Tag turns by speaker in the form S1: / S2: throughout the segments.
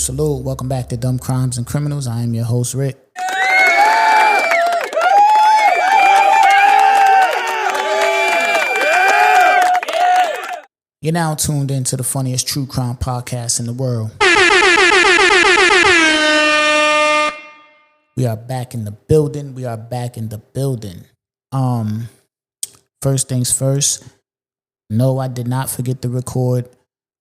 S1: salute. Welcome back to Dumb Crimes and Criminals. I am your host, Rick. You're now tuned into the funniest true crime podcast in the world. We are back in the building. First things first. No, I did not forget to record.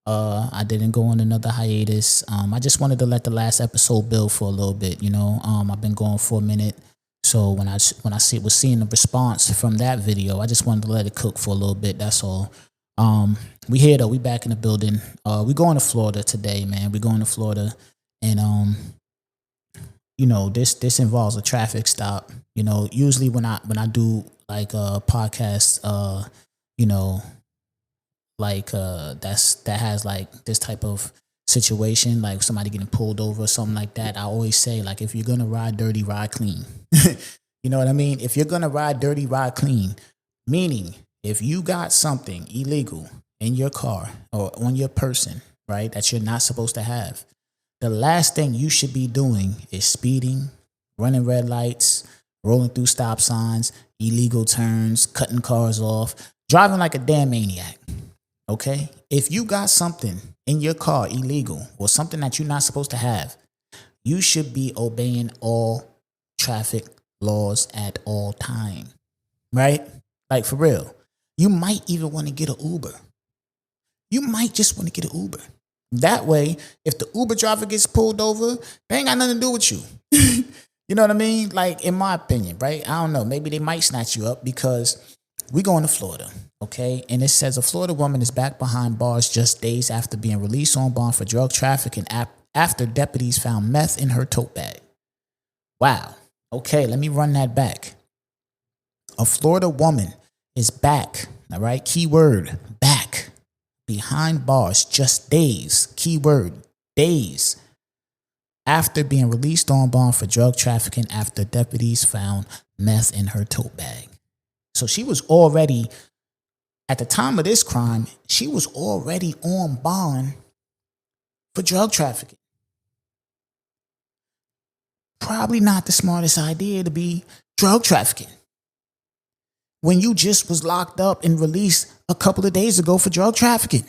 S1: I didn't go on another hiatus. I just wanted to let the last episode build for a little bit. I've been going for a minute. So when I was seeing the response from that video, I just wanted to let it cook for a little bit. That's all. We here though. We back in the building. We going to Florida today, man. We going to Florida, and this involves a traffic stop. Usually when I do like a podcast, that has like this type of situation, like somebody getting pulled over or something like that. I always say, like, if you're gonna ride dirty, ride clean. You know what I mean? If you're gonna ride dirty, ride clean. Meaning, if you got something illegal in your car or on your person, right, that you're not supposed to have, the last thing you should be doing is speeding, running red lights, rolling through stop signs, illegal turns, cutting cars off, driving like a damn maniac. Okay? If you got something in your car illegal or something that you're not supposed to have, you should be obeying all traffic laws at all time. Right? Like, for real. You might even want to get an Uber. You might just want to get an Uber. That way, if the Uber driver gets pulled over, they ain't got nothing to do with you. You know what I mean? Like, in my opinion, right? I don't know. Maybe they might snatch you up because we going to Florida, okay? And it says a Florida woman is back behind bars just days after being released on bond for drug trafficking after deputies found meth in her tote bag. Wow. Okay, let me run that back. A Florida woman is back, all right? Keyword, back, behind bars just days, keyword, days, after being released on bond for drug trafficking after deputies found meth in her tote bag. So she was already, at the time of this crime, she was already on bond for drug trafficking. Probably not the smartest idea to be drug trafficking when you just was locked up and released a couple of days ago for drug trafficking.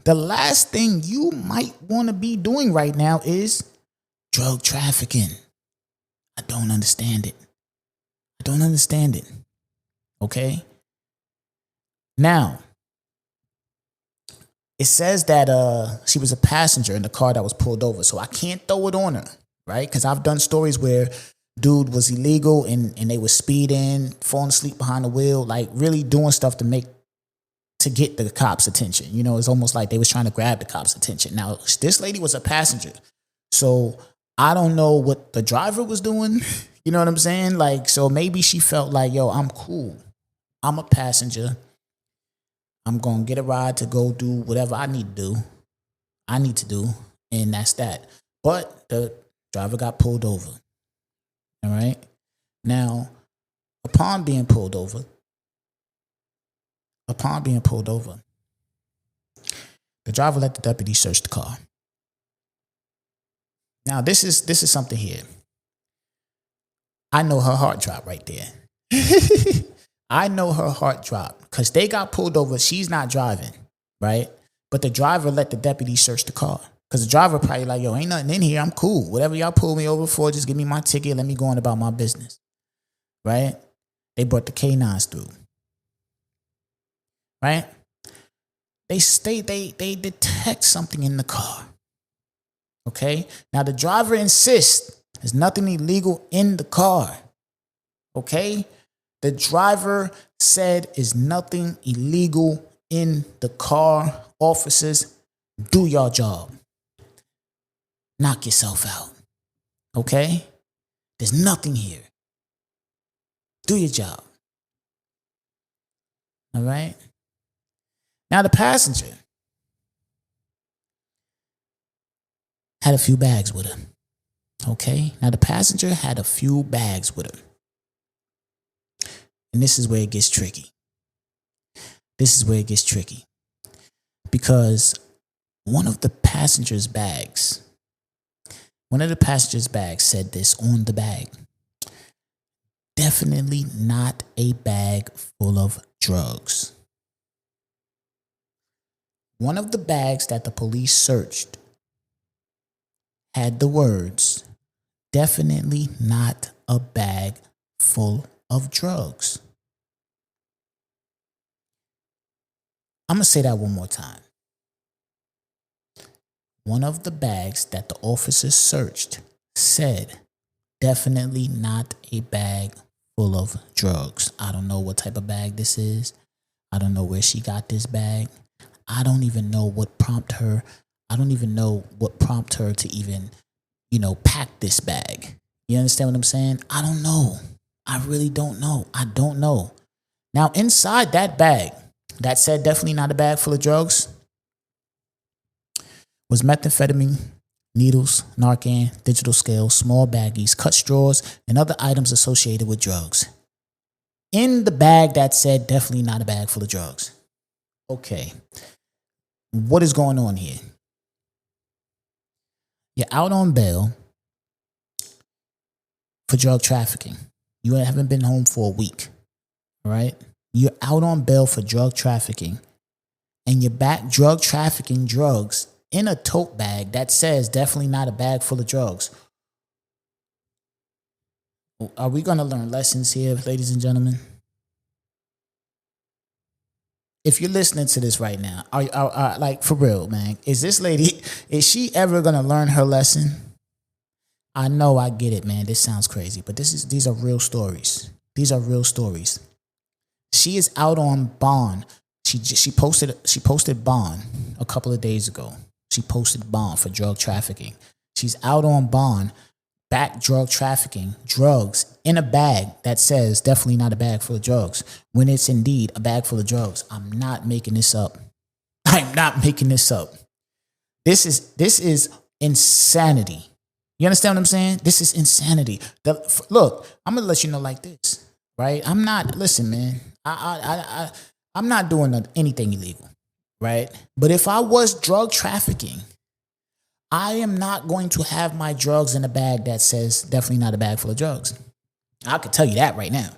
S1: The last thing you might want to be doing right now is drug trafficking. I don't understand it. Okay? Now, it says that she was a passenger in the car that was pulled over, so I can't throw it on her, right? Because I've done stories where dude was illegal and they were speeding, falling asleep behind the wheel, like really doing stuff to get the cops' attention. It's almost like they was trying to grab the cops' attention. Now, this lady was a passenger, so I don't know what the driver was doing. You know what I'm saying? Like, so maybe she felt like, yo, I'm cool. I'm a passenger. I'm going to get a ride to go do whatever I need to do. And that's that. But the driver got pulled over. All right. Now, upon being pulled over, the driver let the deputy search the car. Now, this is something here. I know her heart dropped right there. I know her heart dropped because they got pulled over. She's not driving, right? But the driver let the deputy search the car. Because the driver probably like, yo, ain't nothing in here. I'm cool. Whatever y'all pull me over for, just give me my ticket. Let me go on about my business. Right? They brought the K-9s through. Right? They detect something in the car. Okay? Now, the driver insists there's nothing illegal in the car. Okay? The driver said there's nothing illegal in the car. Officers, do your job. Knock yourself out. Okay? There's nothing here. Do your job. All right? Now, the passenger had a few bags with her. Okay? Now, the passenger had a few bags with her. And this is where it gets tricky. Because one of the passenger's bags One of the passengers' bags said this on the bag. Definitely not a bag full of drugs. One of the bags that the police searched had the words, definitely not a bag full of drugs. I'm going to say that one more time. One of the bags that the officers searched said, definitely not a bag full of drugs. I don't know what type of bag this is. I don't know where she got this bag. I don't even know what prompted her. I don't even know what prompted her to even, pack this bag. You understand what I'm saying? I don't know. I really don't know. I don't know. Now, inside that bag that said definitely not a bag full of drugs was methamphetamine, needles, Narcan, digital scales, small baggies, cut straws, and other items associated with drugs. In the bag that said definitely not a bag full of drugs. Okay. What is going on here? You're out on bail for drug trafficking. You haven't been home for a week. All right? You're out on bail for drug trafficking, and you're back drug trafficking drugs in a tote bag that says definitely not a bag full of drugs. Are we going to learn lessons here, ladies and gentlemen? If you're listening to this right now, are like, for real, man, is she ever going to learn her lesson? I know, I get it, man. This sounds crazy, but these are real stories. These are real stories. She is out on bond. She posted bond a couple of days ago. She posted bond for drug trafficking. She's out on bond, back drug trafficking, drugs in a bag that says definitely not a bag full of drugs, when it's indeed a bag full of drugs. I'm not making this up. I'm not making this up. This is insanity. You understand what I'm saying? This is insanity. Look, I'm gonna let you know like this, right? Listen, man. I'm not doing anything illegal, right? But if I was drug trafficking, I am not going to have my drugs in a bag that says definitely not a bag full of drugs. I could tell you that right now.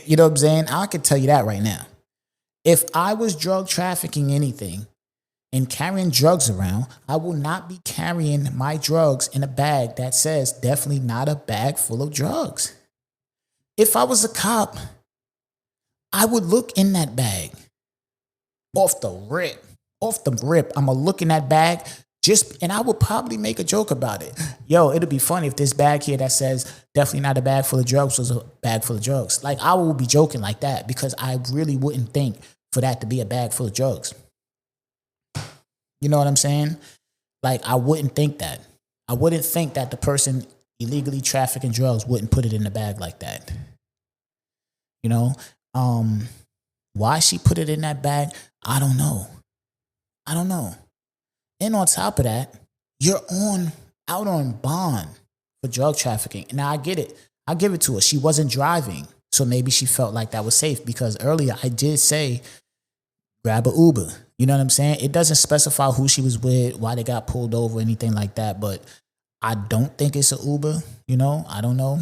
S1: You know what I'm saying? I could tell you that right now. If I was drug trafficking anything and carrying drugs around, I will not be carrying my drugs in a bag that says definitely not a bag full of drugs. If I was a cop, I would look in that bag. Off the rip, I'm going to look in that bag and I would probably make a joke about it. Yo, it'd be funny if this bag here that says definitely not a bag full of drugs was a bag full of drugs. Like, I would be joking like that because I really wouldn't think for that to be a bag full of drugs. You know what I'm saying? Like, I wouldn't think that. I wouldn't think that the person illegally trafficking drugs wouldn't put it in the bag like that. You know? Why she put it in that bag, I don't know. And on top of that, you're out on bond for drug trafficking. Now, I get it. I give it to her. She wasn't driving, so maybe she felt like that was safe, because earlier I did say grab an Uber. You know what I'm saying? It doesn't specify who she was with, why they got pulled over, anything like that, but I don't think it's an Uber. I don't know.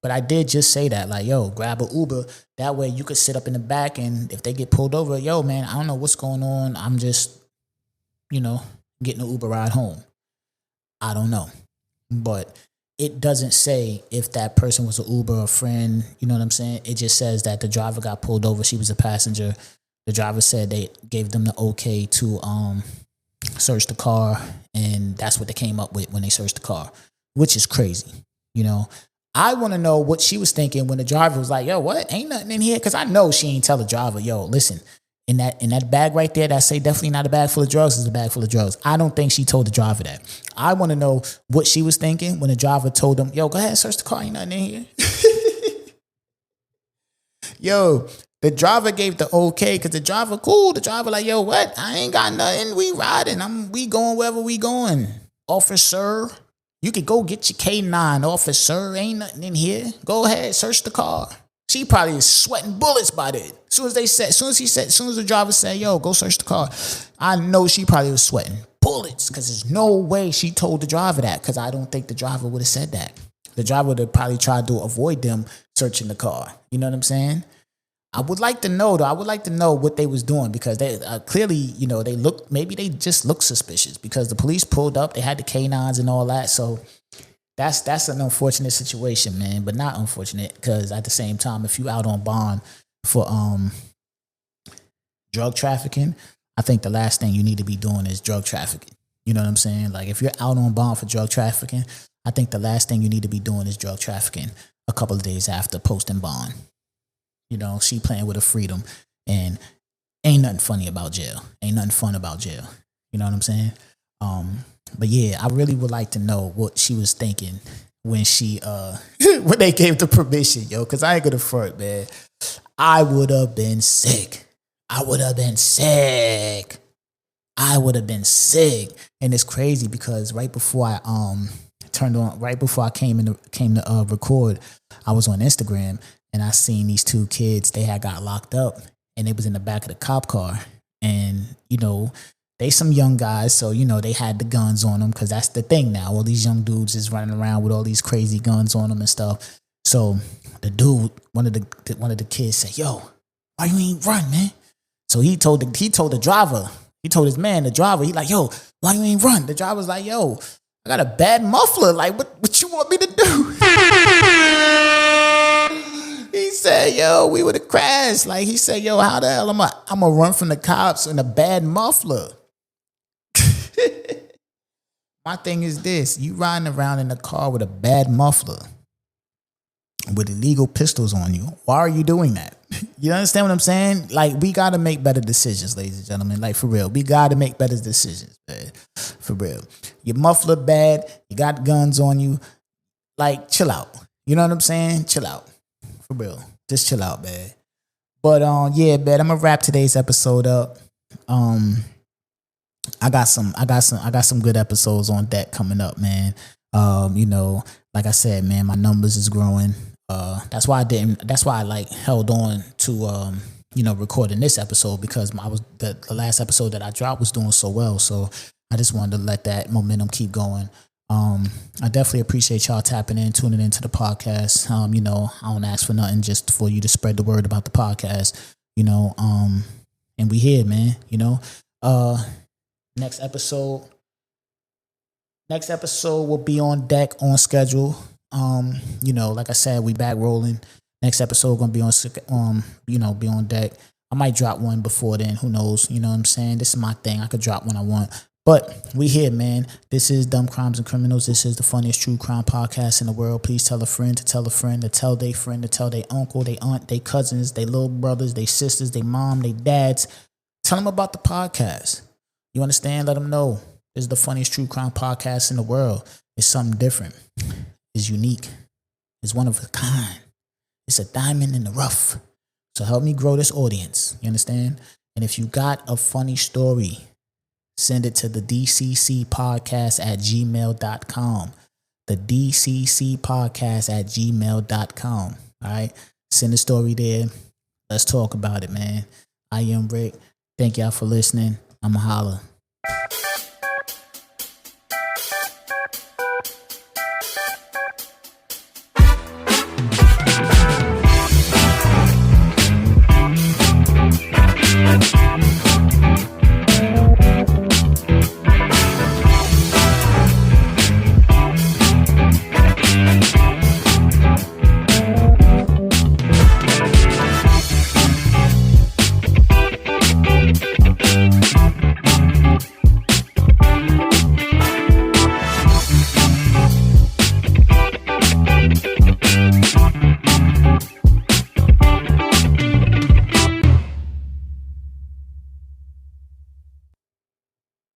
S1: But I did just say that, like, yo, grab an Uber. That way you could sit up in the back, and if they get pulled over, yo, man, I don't know what's going on. I'm just, getting an Uber ride home. I don't know. But it doesn't say if that person was an Uber or a friend. You know what I'm saying? It just says that the driver got pulled over. She was a passenger. The driver said they gave them the okay to search the car, and that's what they came up with when they searched the car, which is crazy. I want to know what she was thinking when the driver was like, yo, what? Ain't nothing in here? Because I know she ain't tell the driver, yo, listen, in that bag right there that say definitely not a bag full of drugs is a bag full of drugs. I don't think she told the driver that. I want to know what she was thinking when the driver told them, yo, go ahead, search the car. Ain't nothing in here. Yo, the driver gave the okay because the driver cool. The driver like, yo, what? I ain't got nothing. We riding. We going wherever we going. Officer, you could go get your K9, officer. Ain't nothing in here. Go ahead, search the car. She probably is sweating bullets by then. As soon as the driver said, yo, go search the car, I know she probably was sweating bullets because there's no way she told the driver that, because I don't think the driver would have said that. The driver would have probably tried to avoid them searching the car. You know what I'm saying? I would like to know, though. I would like to know what they was doing, because they clearly, you know, maybe they just look suspicious, because the police pulled up. They had the canines and all that. So that's an unfortunate situation, man, but not unfortunate, because at the same time, if you out on bond for drug trafficking, I think the last thing you need to be doing is drug trafficking. You know what I'm saying? Like, if you're out on bond for drug trafficking, I think the last thing you need to be doing is drug trafficking a couple of days after posting bond. You know, she playing with her freedom, and ain't nothing funny about jail. Ain't nothing fun about jail. You know what I'm saying? But yeah, I really would like to know what she was thinking when she when they gave the permission, yo, because I ain't gonna front, man. I would have been sick. And it's crazy because right before I came to record, I was on Instagram and I seen these two kids. They had got locked up and they was in the back of the cop car, and you know, they some young guys, so you know they had the guns on them, because that's the thing now. All these young dudes is running around with all these crazy guns on them and stuff. So the dude, one of the kids said, "Yo, why you ain't run, man?" So he told the driver, he told his man, the driver, he like, "Yo, why you ain't run?" The driver's like, "Yo, I got a bad muffler. Like, what you want me to do?" He said, "Yo, we would have crashed." Like, he said, "Yo, how the hell I'm gonna run from the cops in a bad muffler?" My thing is this: you riding around in a car with a bad muffler, with illegal pistols on you. Why are you doing that? You understand what I'm saying? Like, we got to make better decisions, ladies and gentlemen. Like, for real. We got to make better decisions, man. For real. Your muffler bad. You got guns on you. Like, chill out. You know what I'm saying? Chill out. For real. Just chill out, man. But, yeah, man, I'm going to wrap today's episode up. I got some good episodes on deck coming up, man. You know, like I said, man, my numbers is growing. That's why I like held on to you know, recording this episode, because the last episode that I dropped was doing so well. So I just wanted to let that momentum keep going. I definitely appreciate y'all tapping in, tuning into the podcast. You know, I don't ask for nothing, just for you to spread the word about the podcast, you know, and we here, man, you know. Next episode will be on deck, on schedule. You know, like I said, we back rolling. Next episode gonna be on be on deck. I might drop one before then, who knows? You know what I'm saying? This is my thing. I could drop when I want. But we here, man. This is Dumb Crimes and Criminals. This is the funniest true crime podcast in the world. Please tell a friend to tell a friend to tell their friend to tell their uncle, their aunt, their cousins, their little brothers, their sisters, their mom, their dads. Tell them about the podcast. You understand? Let them know. This is the funniest true crime podcast in the world. It's something different. It's unique. It's one of a kind. It's a diamond in the rough. So help me grow this audience. You understand? And if you got a funny story, send it to the thedccpodcast@gmail.com. The thedccpodcast@gmail.com. All right? Send a story there. Let's talk about it, man. I am Rick. Thank y'all for listening. I'm a holla.